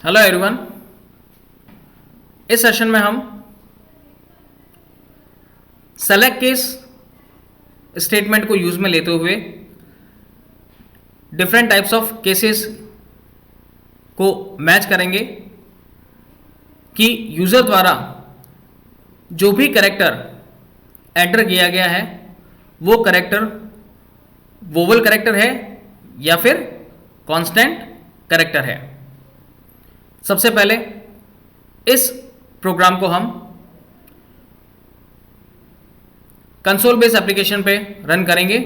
Hello everyone. इस session में हम सेलेक्ट केस स्टेटमेंट को यूज में लेते हुए डिफरेंट टाइप्स ऑफ केसेस को मैच करेंगे कि यूजर द्वारा जो भी कैरेक्टर एंटर किया गया है वो कैरेक्टर वोवल कैरेक्टर है या फिर कांस्टेंट कैरेक्टर है। सबसे पहले इस प्रोग्राम को हम कंसोल बेस एप्लीकेशन पे रन करेंगे।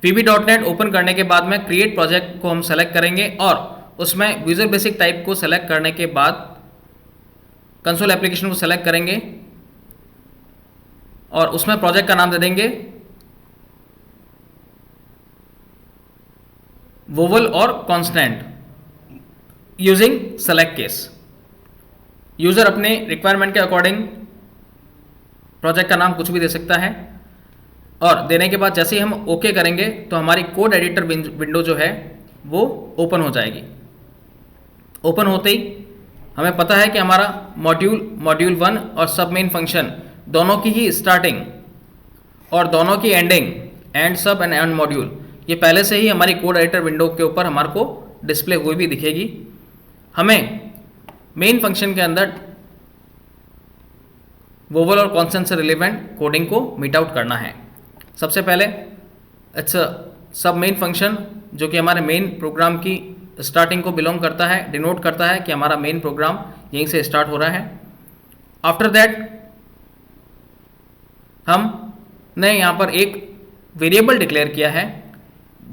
pb.net ओपन करने के बाद में क्रिएट प्रोजेक्ट को हम सेलेक्ट करेंगे और उसमें विजुअल बेसिक टाइप को सेलेक्ट करने के बाद कंसोल एप्लीकेशन को सेलेक्ट करेंगे और उसमें प्रोजेक्ट का नाम दे देंगे वोवल और constant using select case. User अपने रिक्वायरमेंट के अकॉर्डिंग प्रोजेक्ट का नाम कुछ भी दे सकता है और देने के बाद जैसे ही हम ओके करेंगे तो हमारी कोड एडिटर विंडो जो है वो ओपन हो जाएगी। ओपन होते ही हमें पता है कि हमारा मॉड्यूल 1 और सब मेन फंक्शन दोनों की ही स्टार्टिंग और दोनों की एंडिंग एंड सब एंड एंड मॉड्यूल ये पहले से ही हमारी कोड एडिटर विंडो के ऊपर हमारे को डिस्प्ले हुई भी दिखेगी। हमें मेन फंक्शन के अंदर वोवल और कॉन्स्टेंट से रिलेवेंट कोडिंग को मीट आउट करना है। सबसे पहले इट्स सब मेन फंक्शन जो कि हमारे मेन प्रोग्राम की स्टार्टिंग को बिलोंग करता है, डिनोट करता है कि हमारा मेन प्रोग्राम यहीं से स्टार्ट हो रहा है। आफ्टर दैट हमने यहाँ पर एक वेरिएबल डिक्लेयर किया है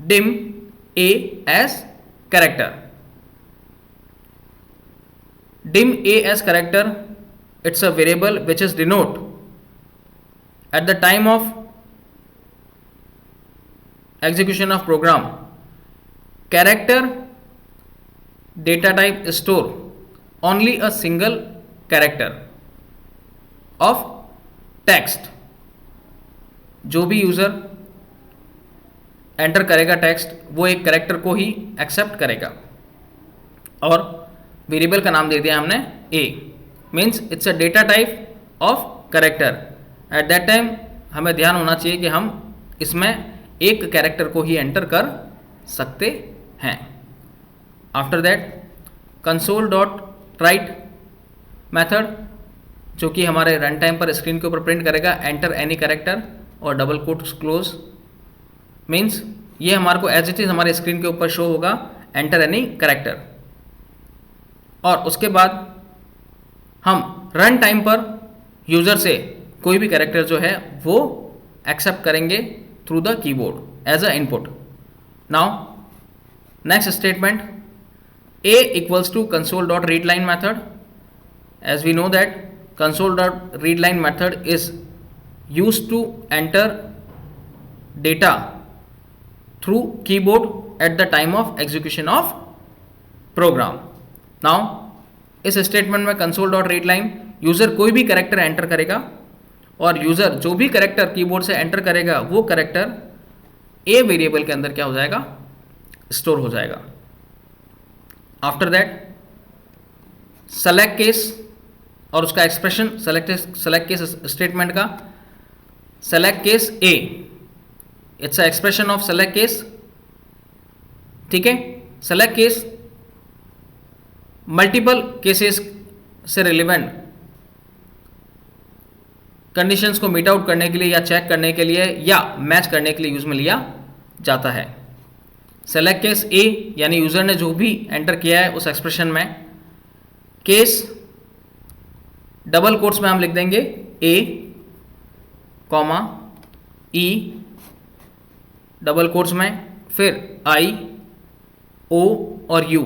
dim a as character। dim a as character it's a variable which is denote at the time of execution of program character data type store only a single character of text। जो भी user enter करेगा text वो एक character को ही accept करेगा और variable का नाम दे दिया हमने a means it's a data type of character. At that time हमें ध्यान होना चाहिए कि हम इसमें एक कैरेक्टर को ही एंटर कर सकते हैं। After that console dot right method जो कि हमारे रन टाइम पर स्क्रीन के ऊपर प्रिंट करेगा एंटर एनी कैरेक्टर और डबल कोट्स क्लोज मीन्स ये हमारे को एज इट इज हमारे स्क्रीन के ऊपर शो होगा एंटर एनी कैरेक्टर। और उसके बाद हम रन टाइम पर यूजर से कोई भी कैरेक्टर जो है वो एक्सेप्ट करेंगे through the keyboard as a input. Now next statement a equals to console dot read line method. As we know that console dot read line method is use to enter data through keyboard at the time of execution of program। now इस statement में console dot read line user कोई भी character enter करेगा और user जो भी character keyboard से enter करेगा वो कैरेक्टर ए वेरिएबल के अंदर क्या हो जाएगा, स्टोर हो जाएगा। आफ्टर दैट सेलेक्ट केस और उसका एक्सप्रेशन सेलेक्ट केस स्टेटमेंट का select case A it's a expression of select case. ठीक है, सेलेक्ट केस मल्टीपल केसेस से रिलेवेंट कंडीशंस को मीट आउट करने के लिए या चेक करने के लिए या मैच करने के लिए यूज में लिया जाता है। सेलेक्ट केस ए यानी यूजर ने जो भी एंटर किया है उस एक्सप्रेशन में केस डबल कोट्स में हम लिख देंगे ए कॉमा ई डबल कोट्स में फिर आई ओ और यू।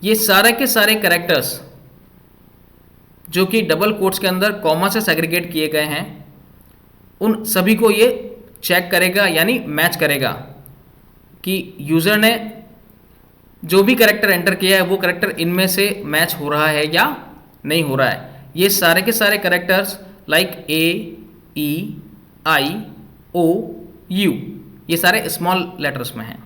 ये सारे के सारे कैरेक्टर्स जो कि डबल कोट्स के अंदर कॉमा से सेग्रीगेट किए गए हैं उन सभी को ये चेक करेगा यानी मैच करेगा कि यूज़र ने जो भी कैरेक्टर एंटर किया है वो कैरेक्टर इनमें से मैच हो रहा है या नहीं हो रहा है। ये सारे के सारे characters like A E I O U ये सारे स्मॉल लेटर्स में हैं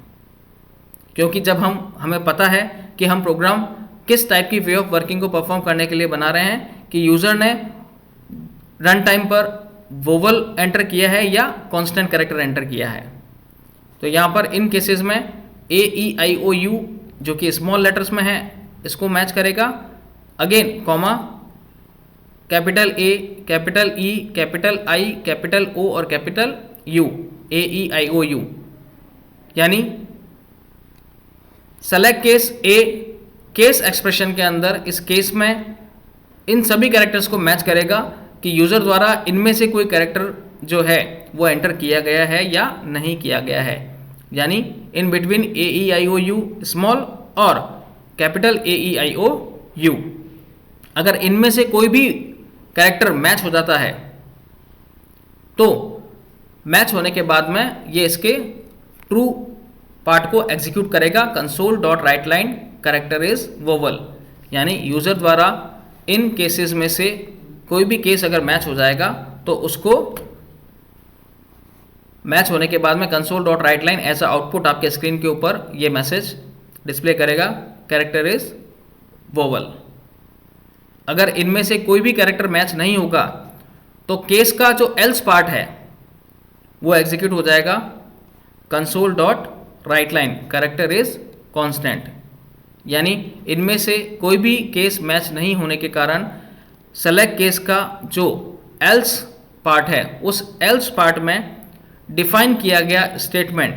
क्योंकि जब हमें पता है कि हम प्रोग्राम किस टाइप की वे ऑफ वर्किंग को परफॉर्म करने के लिए बना रहे हैं कि यूज़र ने रन टाइम पर वोवल एंटर किया है या कांस्टेंट कैरेक्टर एंटर किया है। तो यहाँ पर इन केसेस में ए ई आई ओ यू जो कि स्मॉल लेटर्स में है इसको मैच करेगा, again comma capital A, capital E, capital I, capital O और capital U, A E I O U, यानी select case a case expression के अंदर इस केस में इन सभी कैरेक्टर्स को मैच करेगा कि यूज़र द्वारा इनमें से कोई कैरेक्टर जो है वो एंटर किया गया है या नहीं किया गया है, यानी in between A E I O U small और capital A E I O U. अगर इनमें से कोई भी कैरेक्टर मैच हो जाता है तो मैच होने के बाद में ये इसके ट्रू पार्ट को एग्जीक्यूट करेगा, console dot write line character is vowel, यानी यूज़र द्वारा इन केसेस में से कोई भी केस अगर मैच हो जाएगा तो उसको मैच होने के बाद में console dot write line as a output आपके स्क्रीन के ऊपर ये मैसेज डिस्प्ले करेगा, कैरेक्टर इज वोवल। अगर इनमें से कोई भी कैरेक्टर मैच नहीं होगा तो केस का जो एल्स पार्ट है वो एग्जीक्यूट हो जाएगा, console dot write line character is constant, यानी इनमें से कोई भी केस मैच नहीं होने के कारण सेलेक्ट केस का जो एल्स पार्ट है उस एल्स पार्ट में डिफाइन किया गया स्टेटमेंट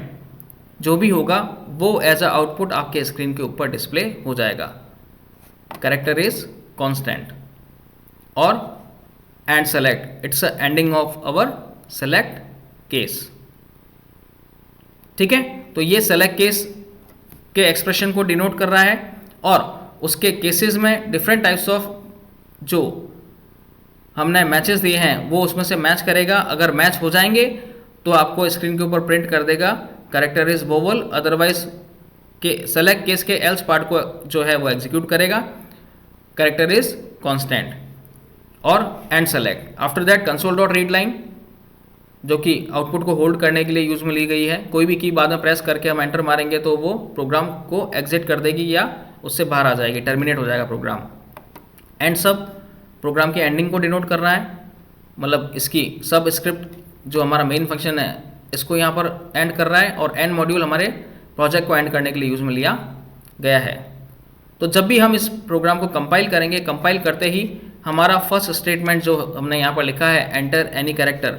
जो भी होगा वो एज अ आउटपुट आपके स्क्रीन के ऊपर डिस्प्ले हो जाएगा, कैरेक्टर इज कांस्टेंट। और and select, it's a ending of our select case. ठीक है, तो ये सेलेक्ट केस के एक्सप्रेशन को डिनोट कर रहा है और उसके केसेस में डिफरेंट टाइप्स ऑफ जो हमने मैचेस दिए हैं वो उसमें से मैच करेगा। अगर मैच हो जाएंगे तो आपको स्क्रीन के ऊपर प्रिंट कर देगा कैरेक्टर इज वोवल, अदरवाइज के सेलेक्ट केस के एल्स पार्ट को जो है वो एग्जीक्यूट करेगा, कैरेक्टर इज कांस्टेंट। और and select, after that console dot read line जो कि आउटपुट को होल्ड करने के लिए यूज में ली गई है, कोई भी की बाद में प्रेस करके हम एंटर मारेंगे तो वो प्रोग्राम को एग्जिट कर देगी या उससे बाहर आ जाएगी, टर्मिनेट हो जाएगा प्रोग्राम। एंड सब प्रोग्राम की एंडिंग को डिनोट कर रहा है, मतलब इसकी सब स्क्रिप्ट जो हमारा मेन फंक्शन है इसको यहाँ पर एंड कर रहा है, और एंड मॉड्यूल हमारे प्रोजेक्ट को एंड करने के लिए यूज में लिया गया है। तो जब भी हम इस प्रोग्राम को कंपाइल करेंगे, कंपाइल करते ही हमारा फर्स्ट स्टेटमेंट जो हमने यहाँ पर लिखा है एंटर एनी कैरेक्टर,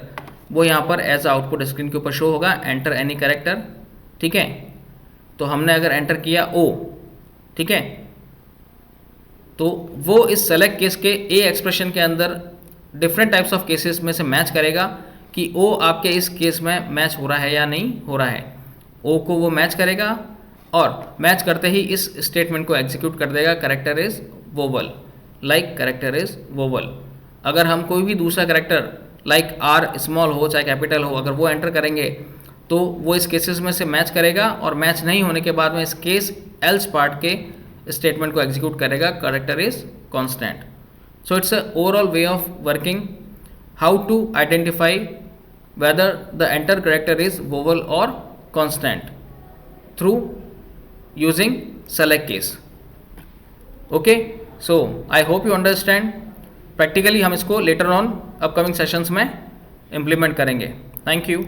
वो यहाँ पर एज आउटपुट स्क्रीन के ऊपर शो होगा, एंटर एनी कैरेक्टर। ठीक है, तो हमने अगर एंटर किया ओ, ठीक है, तो वो इस सेलेक्ट केस के ए एक्सप्रेशन के अंदर डिफरेंट टाइप्स ऑफ केसेस में से मैच करेगा कि ओ आपके इस केस में मैच हो रहा है या नहीं हो रहा है। ओ को वो मैच करेगा और मैच करते ही इस स्टेटमेंट को एग्जीक्यूट कर देगा, character is vowel, like character is vowel. अगर हम कोई भी दूसरा कैरेक्टर लाइक आर स्मॉल हो चाहे कैपिटल हो, अगर वो एंटर करेंगे तो वो इस केसेस में से मैच करेगा, और मैच नहीं होने के बाद में इस केस एल्स पार्ट के स्टेटमेंट को एग्जीक्यूट करेगा, character is constant. So it's a overall way of working how to identify whether the enter character is vowel और constant through using select case. Okay, so I hope you understand. Practically हम इसको later on upcoming sessions में implement करेंगे। Thank you.